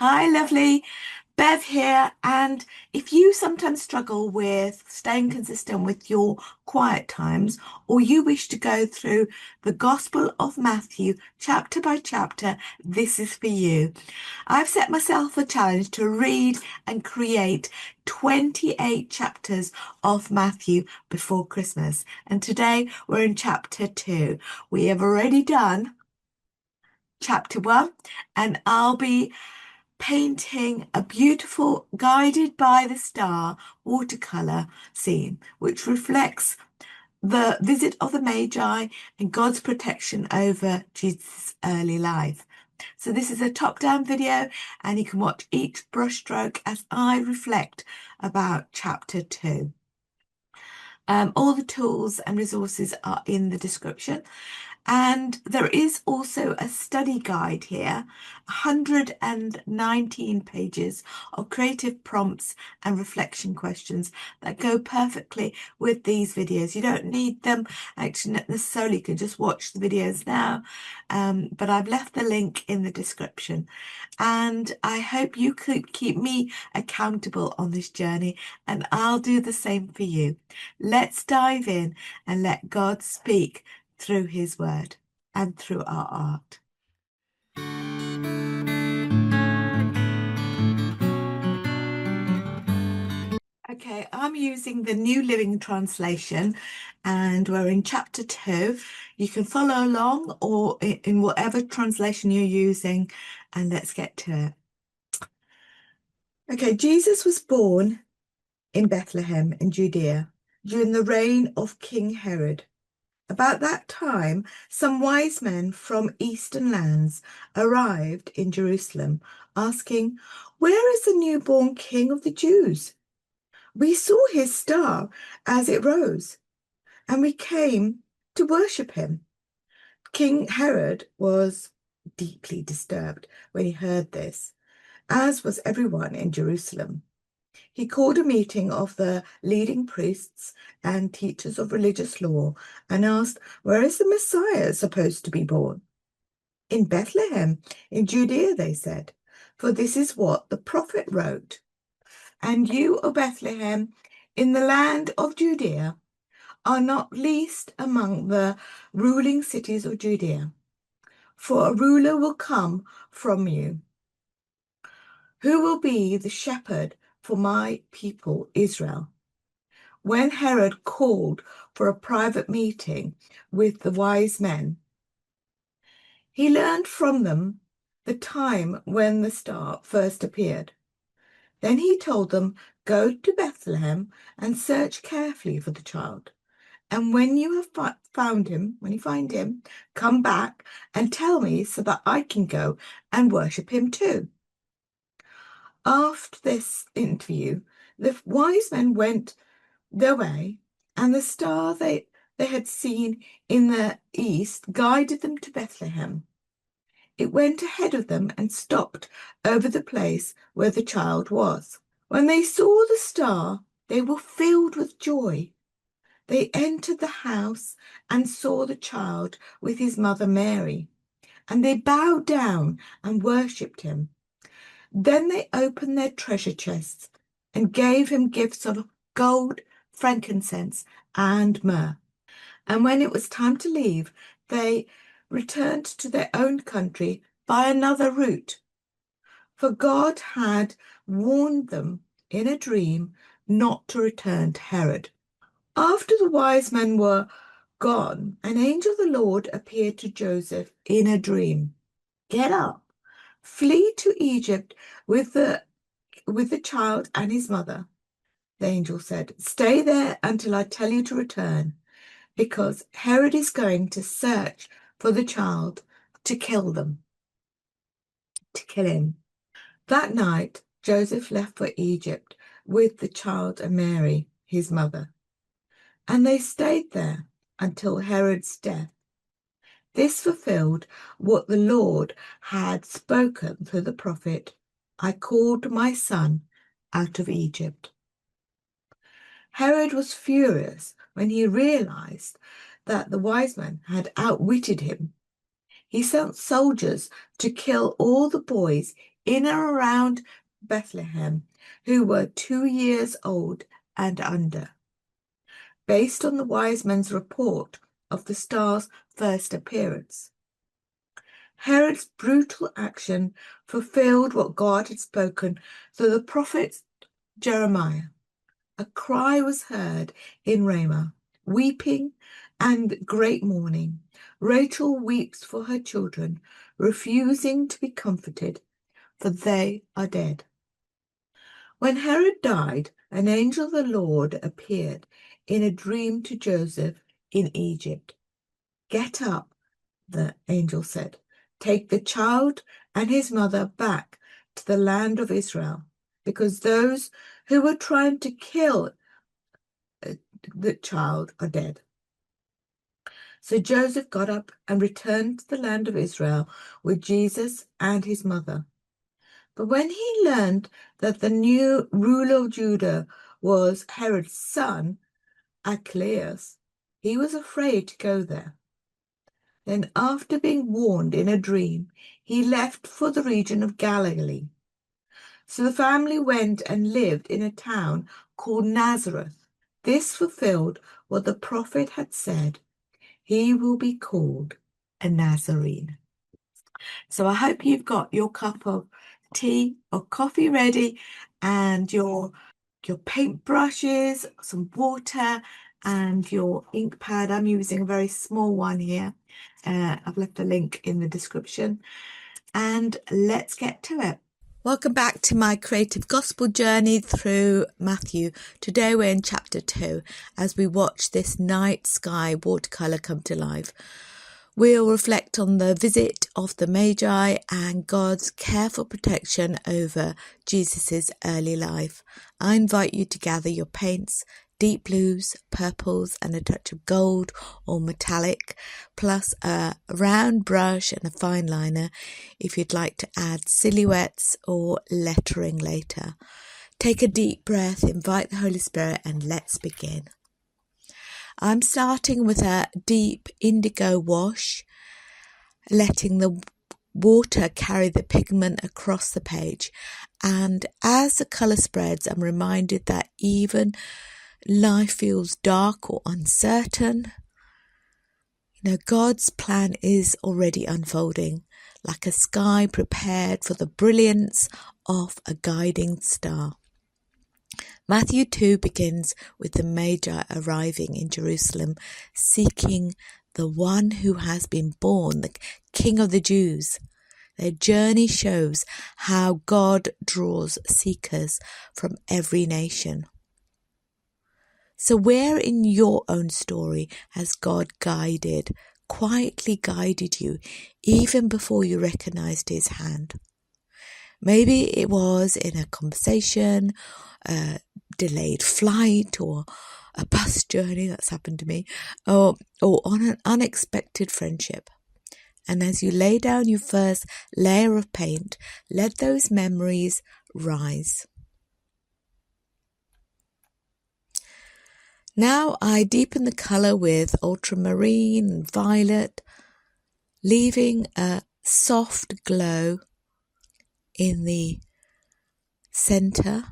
Hi, lovely. Bev here. And if you sometimes struggle with staying consistent with your quiet times, or you wish to go through the Gospel of Matthew chapter by chapter, this is for you. I've set myself a challenge to read and create 28 chapters of Matthew before Christmas. And today we're in chapter 2. We have already done chapter 1, and I'll be painting a beautiful guided by the star watercolour scene, which reflects the visit of the Magi and God's protection over Jesus' early life. So this is a top-down video, and you can watch each brushstroke as I reflect about chapter 2. All the tools and resources are in the description. And there is also a study guide here, 119 pages of creative prompts and reflection questions that go perfectly with these videos. You don't need them actually necessarily, you can just watch the videos now, but I've left the link in the description. And I hope you could keep me accountable on this journey, and I'll do the same for you. Let's dive in and let God speak through his word and through our art. Okay, I'm using the New Living Translation, and we're in chapter 2. You can follow along or in whatever translation you're using, and let's get to it. Okay, Jesus was born in Bethlehem in Judea during the reign of King Herod. About that time, some wise men from eastern lands arrived in Jerusalem, asking, "Where is the newborn King of the Jews? We saw his star as it rose, and we came to worship him." King Herod was deeply disturbed when he heard this, as was everyone in Jerusalem. He called a meeting of the leading priests and teachers of religious law and asked, "Where is the Messiah supposed to be born?" "In Bethlehem, in Judea," they said, "for this is what the prophet wrote. And you, O Bethlehem, in the land of Judea, are not least among the ruling cities of Judea, for a ruler will come from you, who will be the shepherd for my people Israel." When Herod called for a private meeting with the wise men, he learned from them the time when the star first appeared. Then he told them, "Go to Bethlehem and search carefully for the child. And when you have found him, when you find him, come back and tell me so that I can go and worship him too." After this interview, the wise men went their way, and the star they had seen in the east guided them to Bethlehem. It went ahead of them and stopped over the place where the child was. When they saw the star, they were filled with joy. They entered the house and saw the child with his mother Mary, and they bowed down and worshipped him. Then they opened their treasure chests and gave him gifts of gold, frankincense, and myrrh. And when it was time to leave, they returned to their own country by another route, for God had warned them in a dream not to return to Herod. After the wise men were gone, an angel of the Lord appeared to Joseph in a dream. "Get up, flee to Egypt with the child and his mother," the angel said. "Stay there until I tell you to return, because Herod is going to search for the child to kill him." That night, Joseph left for Egypt with the child and Mary, his mother, and they stayed there until Herod's death. This fulfilled what the Lord had spoken through the prophet, "I called my son out of Egypt." Herod was furious when he realized that the wise men had outwitted him. He sent soldiers to kill all the boys in and around Bethlehem who were 2 years old and under, based on the wise men's report of the star's first appearance. Herod's brutal action fulfilled what God had spoken through the prophet Jeremiah. A cry was heard in Ramah, weeping and great mourning. Rachel weeps for her children, refusing to be comforted, for they are dead. When Herod died, an angel of the Lord appeared in a dream to Joseph in Egypt. "Get up," the angel said. "Take the child and his mother back to the land of Israel, because those who were trying to kill the child are dead." So Joseph got up and returned to the land of Israel with Jesus and his mother. But when he learned that the new ruler of Judah was Herod's son, Archelaus, he was afraid to go there. Then, after being warned in a dream, he left for the region of Galilee. So the family went and lived in a town called Nazareth. This fulfilled what the prophet had said: "He will be called a Nazarene." So I hope you've got your cup of tea or coffee ready, and your paintbrushes, some water, and your ink pad. I'm using a very small one here. I've left a link in the description, and let's get to it. Welcome back to my creative gospel journey through Matthew. Today we're in chapter 2 as we watch this night sky watercolour come to life. We'll reflect on the visit of the Magi and God's careful protection over Jesus' early life. I invite you to gather your paints, deep blues, purples and a touch of gold or metallic, plus a round brush and a fine liner if you'd like to add silhouettes or lettering later. Take a deep breath, invite the Holy Spirit, and let's begin. I'm starting with a deep indigo wash, letting the water carry the pigment across the page. And as the colour spreads, I'm reminded that even life feels dark or uncertain, God's plan is already unfolding, like a sky prepared for the brilliance of a guiding star. Matthew 2 begins with the Magi arriving in Jerusalem, seeking the one who has been born, the King of the Jews. Their journey shows how God draws seekers from every nation. So where in your own story has God quietly guided you, even before you recognized his hand? Maybe it was in a conversation, a delayed flight, or a bus journey, that's happened to me, or on an unexpected friendship. And as you lay down your first layer of paint, let those memories rise. Now I deepen the colour with ultramarine and violet, leaving a soft glow in the centre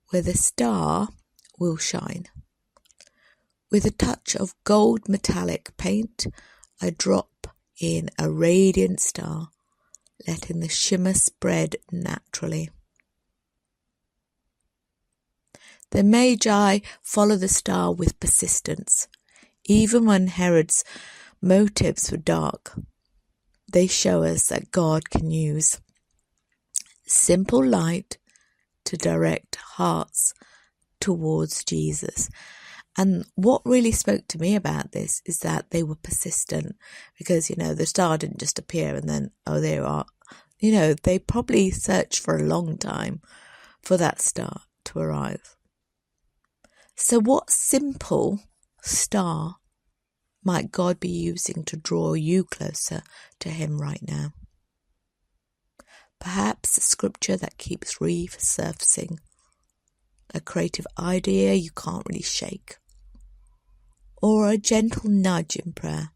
where the star will shine. With a touch of gold metallic paint, I drop in a radiant star, letting the shimmer spread naturally. The Magi follow the star with persistence. Even when Herod's motives were dark, they show us that God can use simple light to direct hearts towards Jesus. And what really spoke to me about this is that they were persistent, because, the star didn't just appear and then, oh, there you are. They probably searched for a long time for that star to arrive. So what simple star might God be using to draw you closer to him right now? Perhaps a scripture that keeps resurfacing, a creative idea you can't really shake, or a gentle nudge in prayer.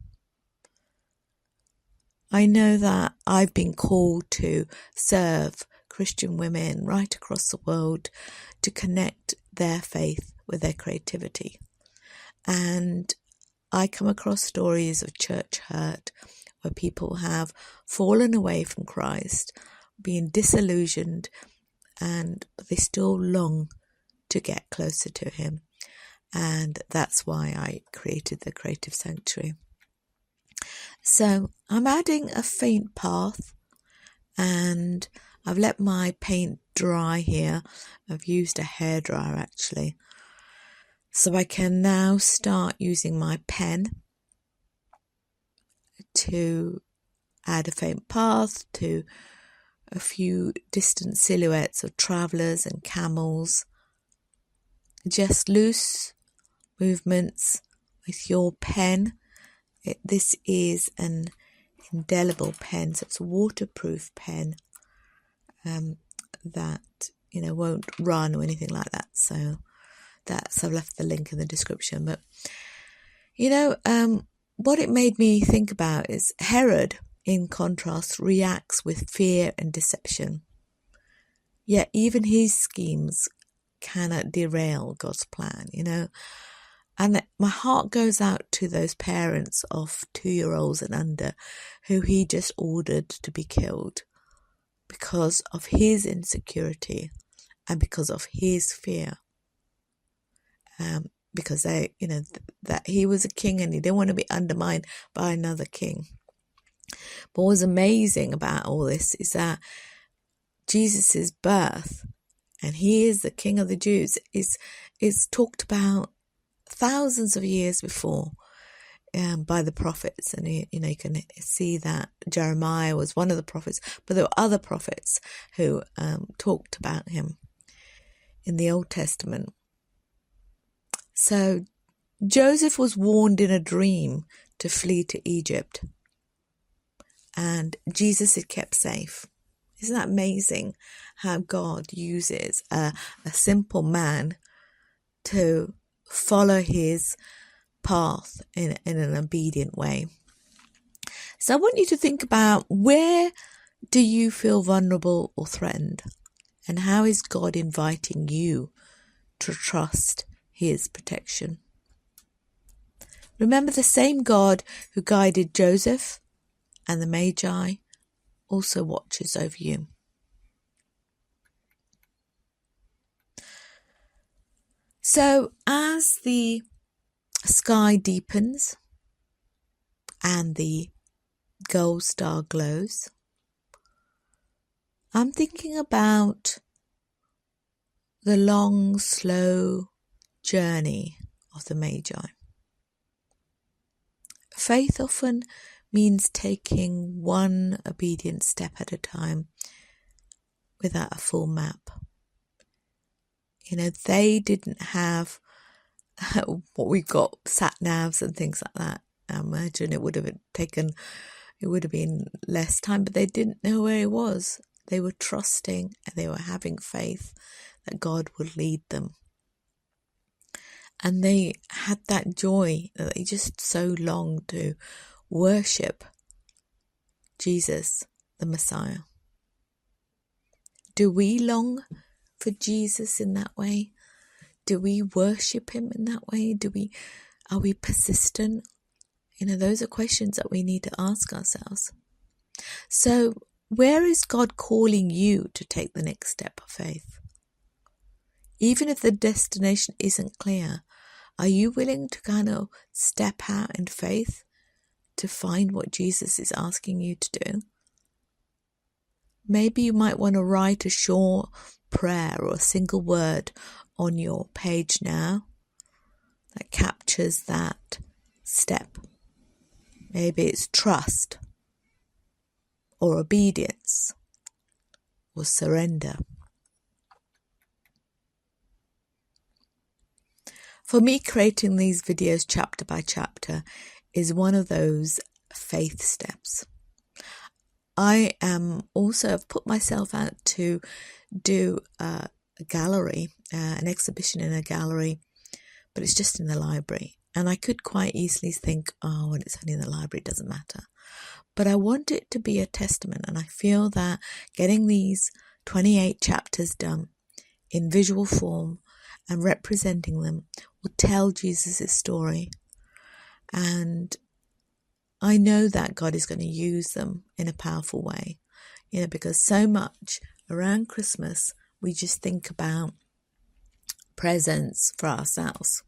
I know that I've been called to serve Christian women right across the world to connect their faith with their creativity. And I come across stories of church hurt where people have fallen away from Christ, been disillusioned, and they still long to get closer to him. And that's why I created the Creative Sanctuary. So I'm adding a faint path, and I've let my paint dry here. I've used a hairdryer actually. So I can now start using my pen to add a faint path to a few distant silhouettes of travellers and camels. Just loose movements with your pen. This is an indelible pen, so it's a waterproof pen that won't run or anything like that. So I've left the link in the description. But what it made me think about is Herod, in contrast, reacts with fear and deception. Yet even his schemes cannot derail God's plan, And my heart goes out to those parents of 2-year-olds and under who he just ordered to be killed because of his insecurity and because of his fear. Because they, that he was a king and he didn't want to be undermined by another king. But what's amazing about all this is that Jesus' birth, and he is the King of the Jews, is talked about thousands of years before by the prophets. And you can see that Jeremiah was one of the prophets, but there were other prophets who talked about him in the Old Testament. So Joseph was warned in a dream to flee to Egypt, and Jesus is kept safe. Isn't that amazing how God uses a simple man to follow his path in an obedient way? So I want you to think about, where do you feel vulnerable or threatened? And how is God inviting you to trust his protection? Remember, the same God who guided Joseph and the Magi also watches over you. So as the sky deepens and the gold star glows, I'm thinking about the long, slow journey of the Magi. Faith often means taking one obedient step at a time without a full map. They didn't have what we've got, sat navs and things like that. I imagine it would have been less time, but they didn't know where it was. They were trusting and they were having faith that God would lead them. And they had that joy that they just so longed to worship Jesus, the Messiah. Do we long for Jesus in that way? Do we worship him in that way? Are we persistent? Those are questions that we need to ask ourselves. So where is God calling you to take the next step of faith? Even if the destination isn't clear, are you willing to kind of step out in faith to find what Jesus is asking you to do? Maybe you might want to write a short prayer or a single word on your page now that captures that step. Maybe it's trust or obedience or surrender. For me, creating these videos chapter by chapter is one of those faith steps. I am also, I've put myself out to do a gallery, an exhibition in a gallery, but it's just in the library. And I could quite easily think, well, it's only in the library, it doesn't matter. But I want it to be a testament, and I feel that getting these 28 chapters done in visual form and representing them will tell Jesus' story. And I know that God is going to use them in a powerful way, because so much around Christmas we just think about presents for ourselves.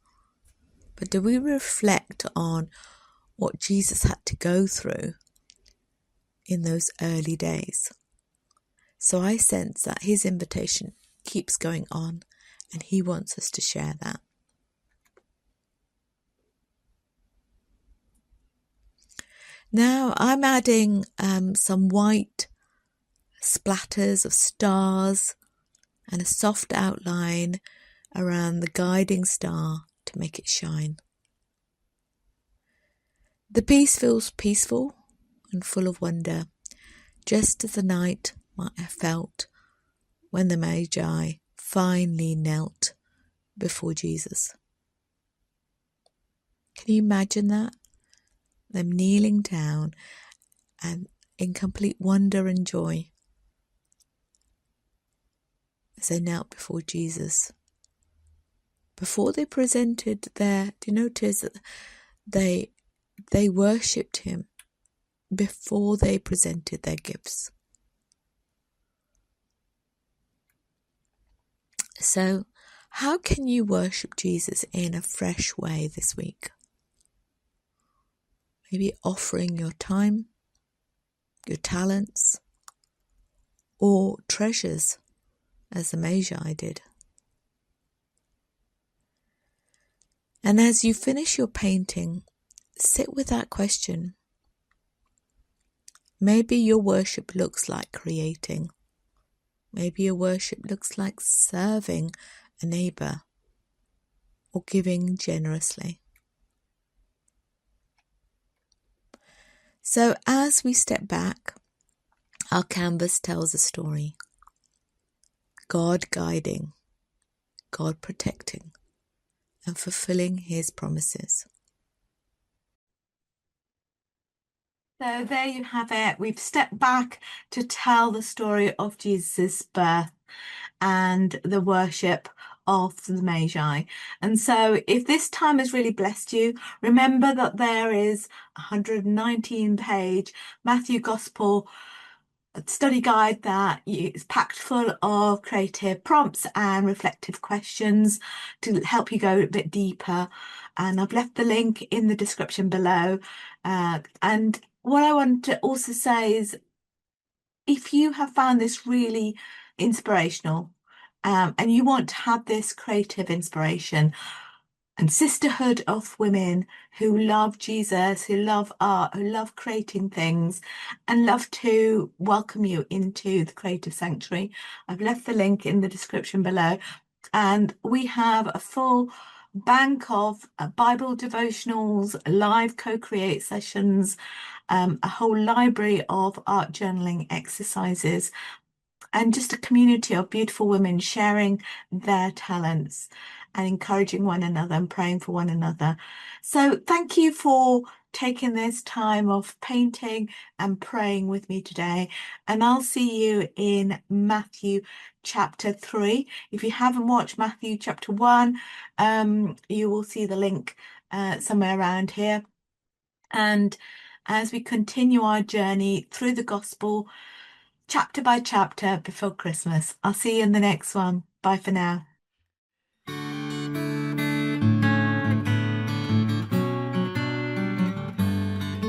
But do we reflect on what Jesus had to go through in those early days? So I sense that his invitation keeps going on, and he wants us to share that. Now I'm adding some white splatters of stars and a soft outline around the guiding star to make it shine. The piece feels peaceful and full of wonder, just as the night might have felt when the Magi finally knelt before Jesus. Can you imagine that? Them kneeling down and in complete wonder and joy as they knelt before Jesus. Before they presented do you notice that they worshipped him before they presented their gifts? So, how can you worship Jesus in a fresh way this week? Maybe offering your time, your talents, or treasures, as the Magi did. And as you finish your painting, sit with that question. Maybe your worship looks like creating. Maybe your worship looks like serving a neighbour or giving generously. So as we step back, our canvas tells a story. God guiding, God protecting, and fulfilling his promises. So there you have it. We've stepped back to tell the story of Jesus' birth and the worship of the Magi. And so if this time has really blessed you, remember that there is a 119-page Matthew Gospel study guide that is packed full of creative prompts and reflective questions to help you go a bit deeper. And I've left the link in the description below. And what I want to also say is, if you have found this really inspirational, and you want to have this creative inspiration and sisterhood of women who love Jesus, who love art, who love creating things, and love to welcome you into the creative sanctuary, I've left the link in the description below. And we have a full bank of Bible devotionals, live co-create sessions, a whole library of art journaling exercises, and just a community of beautiful women sharing their talents and encouraging one another and praying for one another. So thank you for taking this time of painting and praying with me today. And I'll see you in Matthew chapter 3. If you haven't watched Matthew chapter 1, you will see the link somewhere around here. And as we continue our journey through the gospel, chapter by chapter before Christmas. I'll see you in the next one. Bye for now.